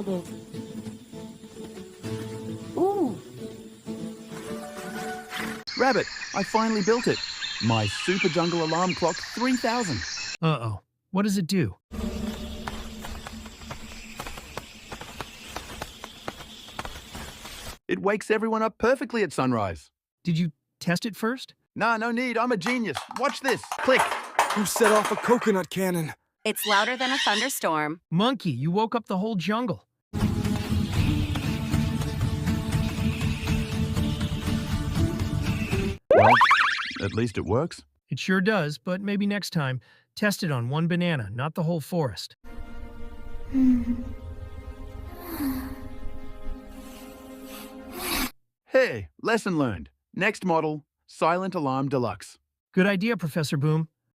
frog. Ooh. Rabbit, I finally built it. My super jungle alarm clock 3000. Uh-oh. What does it do? It wakes everyone up perfectly at sunrise. Did you test it first? Nah, no need. I'm a genius. Watch this. Click. Who set off a coconut cannon? It's louder than a thunderstorm. Monkey, you woke up the whole jungle. Well, at least it works. It sure does, but maybe next time, test it on one banana, not the whole forest. Hey, lesson learned. Next model, Silent Alarm Deluxe. Good idea, Professor Boom.